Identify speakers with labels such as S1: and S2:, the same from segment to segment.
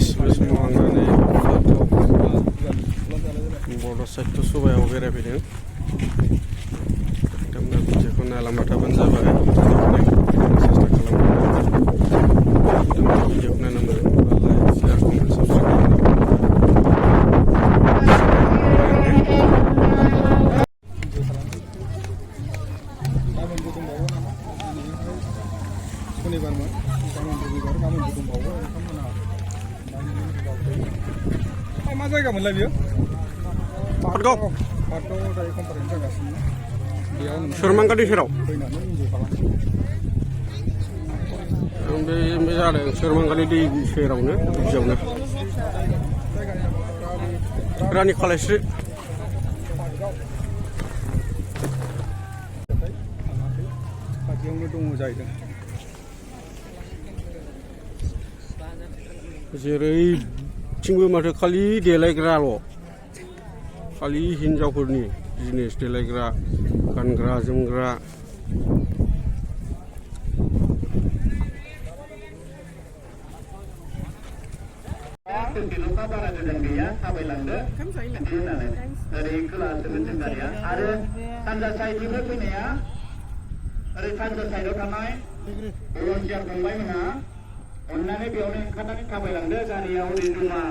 S1: guys, bes mau ngane bodo sektor subayaव बेरायफैदों damna बिदिखौ नायलांबाय थाबानो जाबाय सेस्था खालामो damna भिडिअखौ नायनो मोजां मोनोब्ला लाइक शेयार कमेन्ट साबस्क्राइब
S2: मा जायगा मोनलाय बियो
S1: पाटगाव
S2: दायो कम्पारेन्स जागासिनो बेयाव
S1: सोरमांगानि सेराव
S2: फैनानै इन्जय खालाम
S1: बे जादों सोरमांगानि दै सेरावनो बिदियावनो रानि खालायस्रि
S2: खाथियावनो दङ जाहैदों
S1: जेरैथिंबो माथो खालि देलायग्राल' खालि हिनजावफोरनि जिनिस देलायग्रा गानग्रा जोमग्रा
S3: अखा बारा गोजान गैया थाबायलांदो होननानै ओरै खोलाहासोमोन जों गारिया आरो सानजा साइडनिफ्राय फैनाया ओरै सानजा साइडआव थानाय भलन्टियार फंबायमोनहा अन्नानै बेयावनो ओंखारनानै थाबायलांदो गारिया ओरै जमा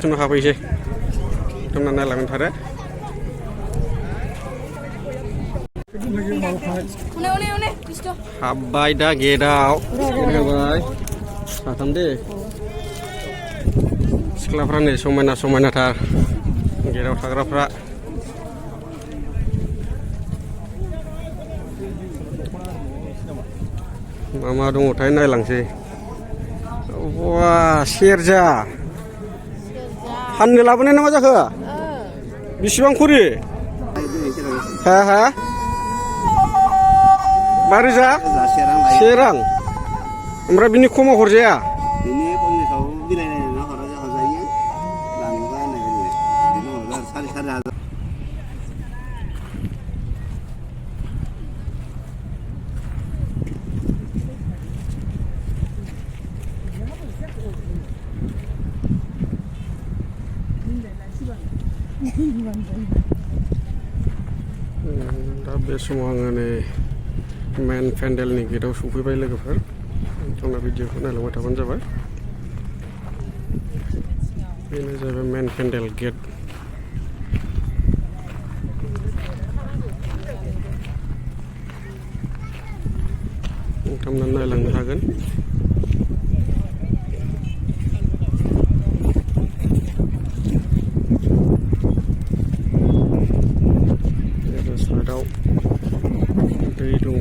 S1: जोंनो हाबैसै जोंना नायलांबाय थादो हाबबाय दा गेटआव होबाय साथाम दे सिख्लाफ्रा नै समायना समायनाथार गेटआव थाग्राफ्रा मा दङथाय नायलांसै वा सेरजा फाननो लाबोनाय ना मा जाखो बेसेबां खरि हा हा 5 रोजा से रां ओमफ्राय बिनि खमाव हरजाया
S4: बिनि खमनिखौ बिलाइनायना हरा जायो लाङोबा नायगोन बिनो हरगोन 4,500
S1: दा बे समाव आङो नै मेन पेन्डेलनि गेटआव सफैबाय लोगोफोर नोंथांना भिडिअखौ नायलांबाय थाबानो जाबाय बेनो जाहैबाय मेन पेन्डेल गेट नोंथांमोना नायलांनो हागोन साइडआव दै दङ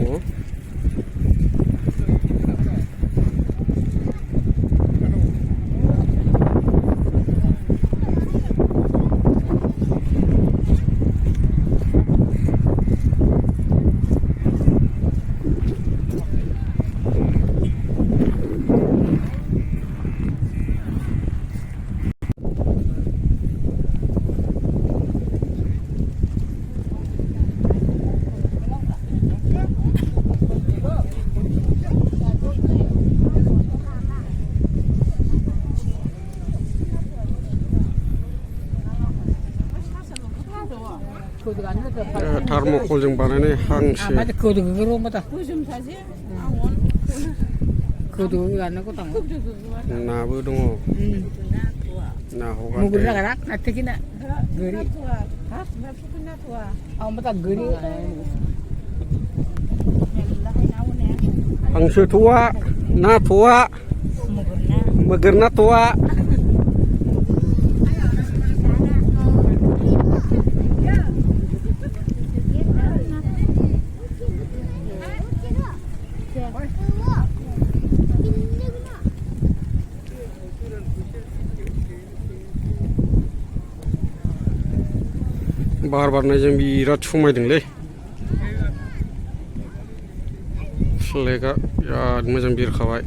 S1: थार्मकलजों बानायनाय हांसो नाबो दङ ना हांसो थवा ना थवा मगर ना थवा बार बारनायजों बिराद समायदोंलै फ्लेगा बिराद मोजां बिरखाबाय